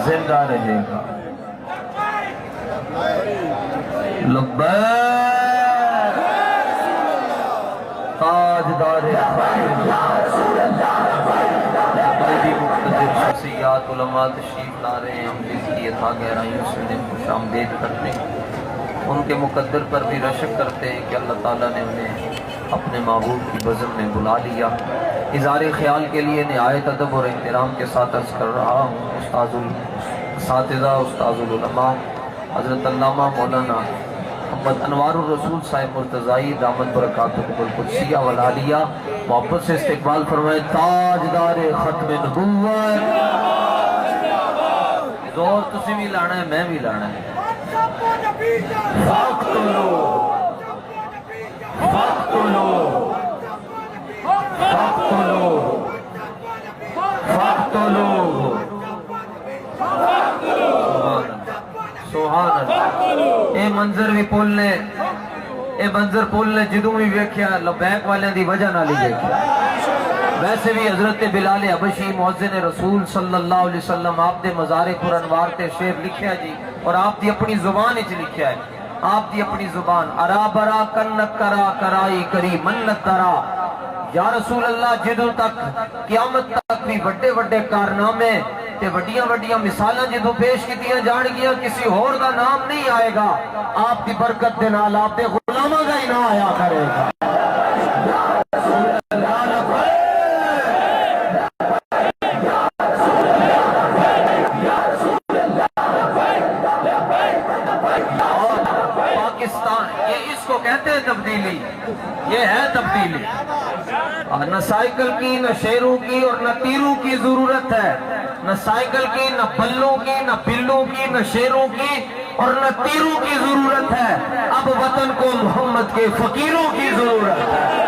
زندہ رہے گا. لبیک تاجدار مختلف شخصیات علماء تشریف لا رہے ہیں. ہم جس کی یتھا گہرائیوں سے انہیں خوش آمدید کرتے ہیں، ان کے مقدر پر بھی رشک کرتے ہیں کہ اللہ تعالیٰ نے انہیں اپنے محبوب کی بزم میں بلا لیا. اظہار خیال کے لیے نہایت ادب اور احترام کے ساتھ عرض کر رہا ہوں استاذ الاساتذہ استاذ العلماء حضرت علامہ مولانا محمد انوار الرسول صاحب مرتضائی دامت برکاتہ القدسیہ والعالیہ محبت سے استقبال فرمائے. تاجدار ختم نبوت. زور تسی بھی لانا ہے، میں بھی لانا ہے. فاقتلو فاقتلو فاقتلو فاقتلو. سبحان اللہ. اے منظر بھی پولنے، اے منظر پولنے جدوں بھی ویکھیا لبیک والے دی وجہ نہ لی دیکھیا. ویسے بھی حضرت بلال حبشی مؤذن رسول صلی اللہ علیہ وسلم آپ دے مزار پر انوار تے شعر لکھیا جی، اور آپ دی اپنی زبان اچ لکھیا ہے. آپ دی اپنی زبان ارا برا کنک کرا کرائی کری منت درا. یا رسول اللہ جدوں تک قیامت تک بھی وڈے وڈے کارنامے تے وڈیاں وڈیاں مثالاں جدوں پیش کیتیاں جان گیاں، کسی اور دا نام نہیں آئے گا. آپ دی برکت دے نال آپ دے غلاماں دا ہی نام آیا کرے گا. اس کو کہتے ہیں تبدیلی، یہ ہے تبدیلی. نہ سائیکل کی، نہ شیروں کی اور نہ تیروں کی ضرورت ہے. نہ سائیکل کی، نہ بلوں کی، نہ بلوں کی، نہ شیروں کی اور نہ تیروں کی ضرورت ہے. اب وطن کو محمد کے فقیروں کی ضرورت ہے.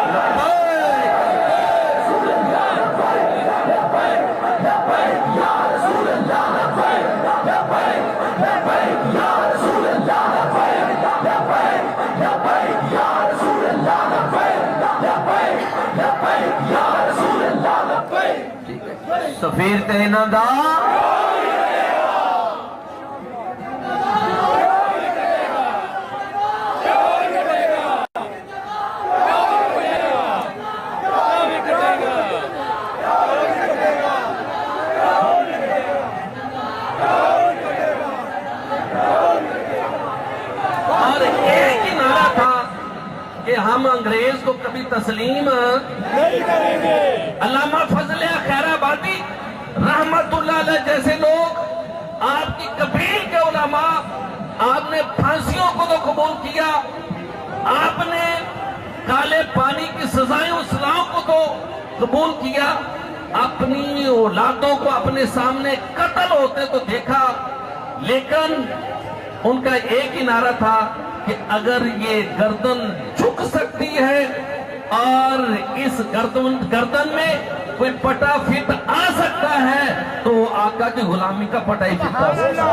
سفیر تہنا دا کہ ہم انگریز کو کبھی تسلیم نہیں کریں گے. علامہ فضل خیر آبادی رحمت اللہ علیہ جیسے لوگ، آپ کی قبیل کے علماء، آپ نے پھانسیوں کو تو قبول کیا، آپ نے کالے پانی کی سزائیں اسلام کو تو قبول کیا، اپنی اولادوں کو اپنے سامنے قتل ہوتے تو دیکھا. لیکن ان کا ایک ہی نعرہ تھا کہ اگر یہ گردن جھک سکتی ہے اور اس گردن میں کوئی پٹا فٹ آ سکتا ہے تو آقا کی غلامی کا پٹا ہی فٹ آ سکتا ہے.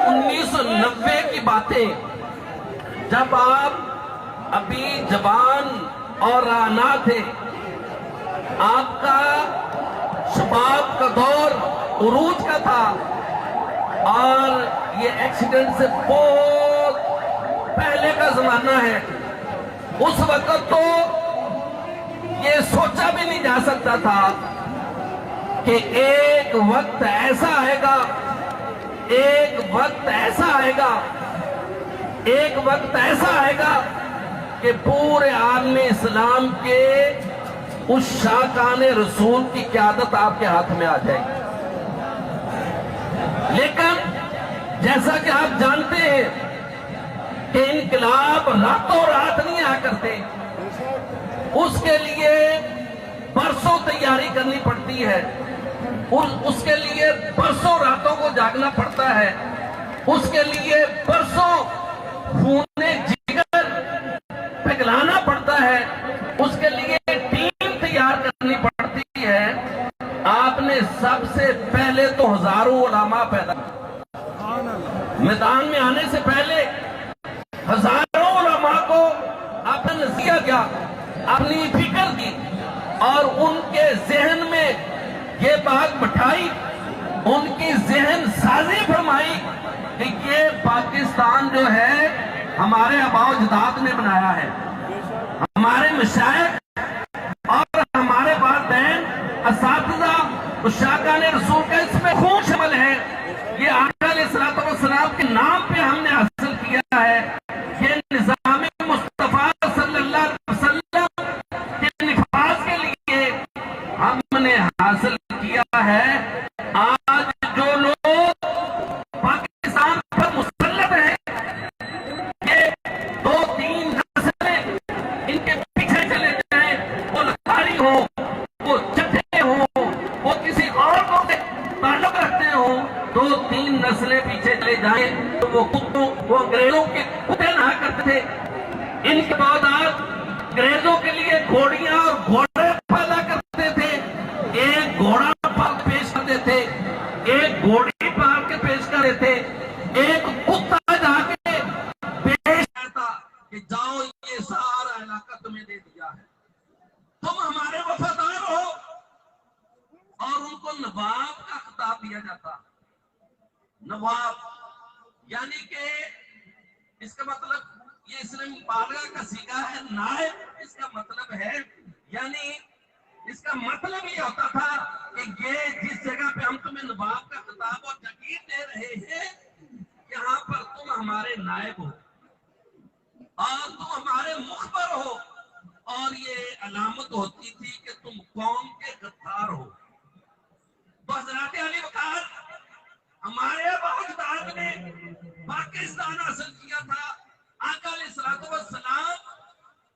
انیس سو 90 کی باتیں، جب آپ ابھی جوان اور رانا تھے، آپ کا شباب کا دور عروج کا تھا، اور یہ ایکسیڈنٹ سے بہت پہلے کا زمانہ ہے. اس وقت تو یہ سوچا بھی نہیں جا سکتا تھا کہ ایک وقت ایسا آئے گا، ایک وقت ایسا آئے گا، ایک وقت ایسا آئے گا کہ پورے عالم اسلام کے اس شاہکان رسول کی قیادت آپ کے ہاتھ میں آ جائے گی۔ لیکن جیسا کہ آپ جانتے ہیں کہ انقلاب راتوں رات نہیں آ کرتے، اس کے لیے برسوں تیاری کرنی پڑتی ہے، اس کے لیے برسوں راتوں کو جاگنا پڑتا ہے، اس کے لیے برسوں خون جگر پگھلانا پڑتا ہے، اس کے لیے ٹیم تیار کرنی پڑتی ہے۔ آپ نے سب سے پہلے تو ہزاروں علماء پیدا میدان میں آنے سے پہلے ہزاروں علماء کو آپ نے نصیحت کیا، اپنی فکر دی اور ان کے ذہن میں یہ بات بٹھائی، ان کی ذہن سازی فرمائی کہ یہ پاکستان جو ہے ہمارے آباء و اجداد نے بنایا ہے، ہمارے مشائخ اور ہمارے والدین اساتذہ شاہکان رسول کا اس میں خون شامل ہے۔ یہ آقا علیہ الصلوۃ والسلام کے نام پہ ہم نے حاصل کیا ہے، یہ نظام مصطفیٰ صلی اللہ علیہ وسلم کے نفاذ کے لیے ہم نے حاصل کیا ہے۔ آج جو لوگ پاکستان پر مسلط ہیں، یہ دو تین نسلیں ان کے پیچھے چلے جائیں، وہ لکھاری ہو، وہ چٹھے ہوں، وہ کسی اور کو تعلق رکھتے ہوں، دو تین نسلیں پیچھے چلے جائیں تو وہ کتوں، وہ انگریزوں کے کتے نہ کرتے تھے۔ ان کے بعد انگریزوں کے لیے گھوڑیاں اور گھوڑے پیدا کرتے تھے، ایک گھوڑا پال پیش کرتے تھے، ایک گھوڑی پال کے پیش کرتے تھے، ایک کتا جا کے پیش کرتا کہ جاؤ یہ سارا علاقہ تمہیں دے دیا ہے، تم ہمارے وفادار ہو، اور ان کو نواب کا خطاب دیا جاتا۔ نواب یعنی کہ اس کا مطلب یہ اسلام مبالغہ کا صیغہ ہے، نائب اس کا مطلب ہے، یعنی اس کا مطلب یہ ہوتا تھا کہ یہ جس جگہ پہ ہم تمہیں نواب کا خطاب اور جگیر دے رہے ہیں، یہاں پر تم ہمارے نائب ہو اور تم ہمارے مخبر ہو، اور یہ علامت ہوتی تھی کہ تم قوم کے غدار ہو۔ تو حضرات علی وقار ہمارے آباء و اجداد نے پاکستان حاصل کیا تھا، آقا علیہ الصلوۃ والسلام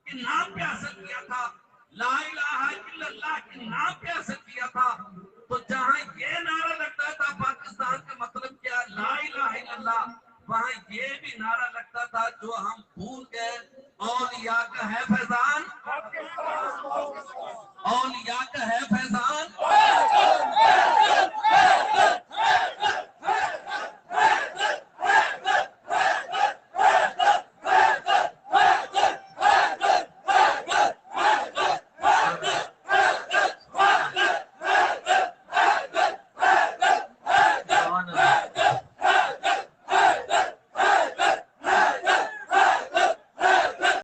کے نام پہ حاصل کیا تھا، لا الہ الا اللہ کے نام پہ حاصل کیا تھا۔ تو جہاں یہ نعرہ لگتا تھا پاکستان کا مطلب کیا، لا الہ الا اللہ، وہاں یہ بھی نعرہ لگتا تھا جو ہم بھول گئے، اولیاء کا ہے فیضان، اولیاء کا ہے فیضان،